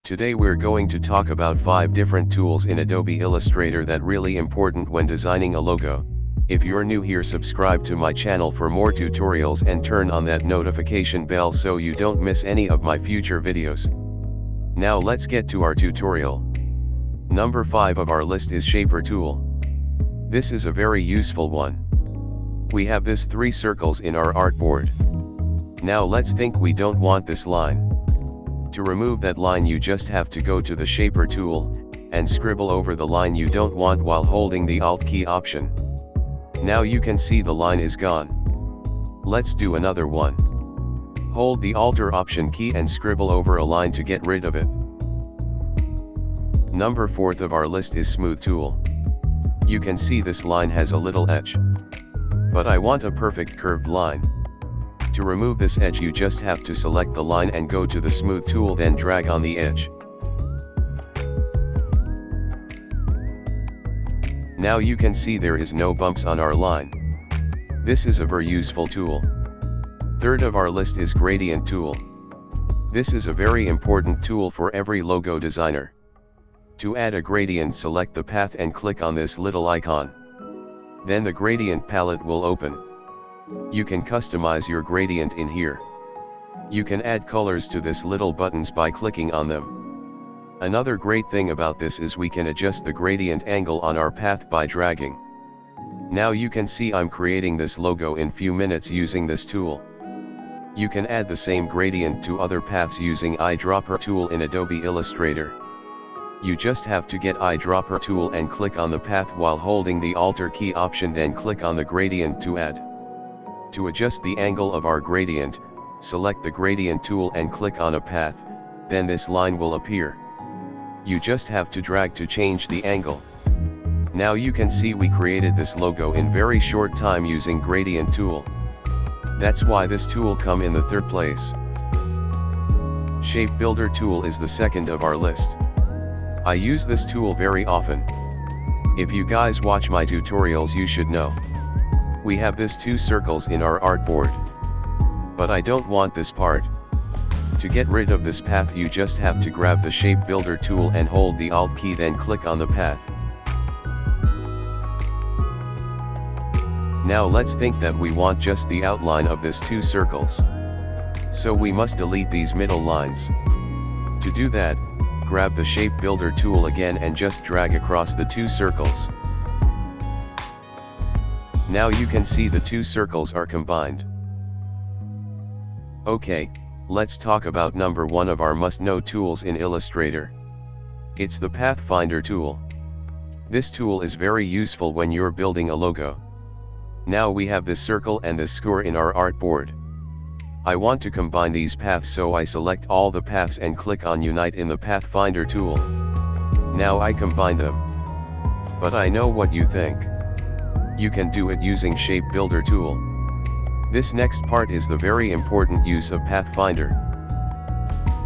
Today we're going to talk about 5 different tools in Adobe Illustrator that really important when designing a logo. If you're new here, subscribe to my channel for more tutorials and turn on that notification bell so you don't miss any of my future videos. Now let's get to our tutorial. Number 5 of our list is Shaper tool. This is a very useful one. We have this 3 circles in our artboard. Now let's think we don't want this line. To remove that line, you just have to go to the Shaper tool, and scribble over the line you don't want while holding the Alt key option. Now you can see the line is gone. Let's do another one. Hold the Alt or Option key and scribble over a line to get rid of it. Number 4 of our list is Smooth tool. You can see this line has a little edge. But I want a perfect curved line. To remove this edge, you just have to select the line and go to the Smooth tool, then drag on the edge. Now you can see there is no bumps on our line. This is a very useful tool. Third of our list is Gradient tool. This is a very important tool for every logo designer. To add a gradient, select the path and click on this little icon. Then the gradient palette will open. You can customize your gradient in here. You can add colors to this little buttons by clicking on them. Another great thing about this is we can adjust the gradient angle on our path by dragging. Now you can see I'm creating this logo in few minutes using this tool. You can add the same gradient to other paths using eyedropper tool in Adobe Illustrator. You just have to get eyedropper tool and click on the path while holding the Alt key option, then click on the gradient to add. To adjust the angle of our gradient, select the gradient tool and click on a path, then this line will appear. You just have to drag to change the angle. Now you can see we created this logo in very short time using gradient tool. That's why this tool come in the 3rd place. Shape Builder tool is the 2nd of our list. I use this tool very often. If you guys watch my tutorials, you should know. We have this 2 circles in our artboard. But I don't want this part. To get rid of this path, you just have to grab the Shape Builder tool and hold the Alt key, then click on the path. Now let's think that we want just the outline of this 2 circles. So we must delete these middle lines. To do that, grab the Shape Builder tool again and just drag across the 2 circles. Now you can see the 2 circles are combined. Okay, let's talk about number 1 of our must-know tools in Illustrator. It's the Pathfinder tool. This tool is very useful when you're building a logo. Now we have this circle and this square in our artboard. I want to combine these paths, so I select all the paths and click on Unite in the Pathfinder tool. Now I combine them. But I know what you think. You can do it using Shape Builder tool. This next part is the very important use of Pathfinder.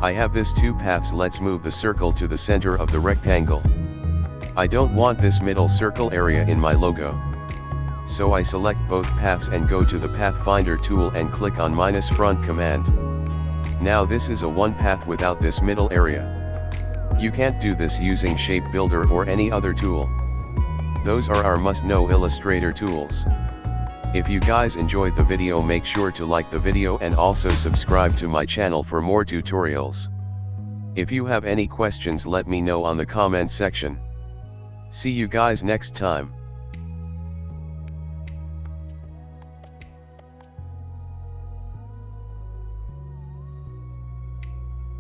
I have this 2 paths. Let's move the circle to the center of the rectangle. I don't want this middle circle area in my logo. So I select both paths and go to the Pathfinder tool and click on -front command. Now this is a 1 path without this middle area. You can't do this using Shape Builder or any other tool. Those are our must-know Illustrator tools. If you guys enjoyed the video, make sure to like the video and also subscribe to my channel for more tutorials. If you have any questions, let me know on the comment section. See you guys next time.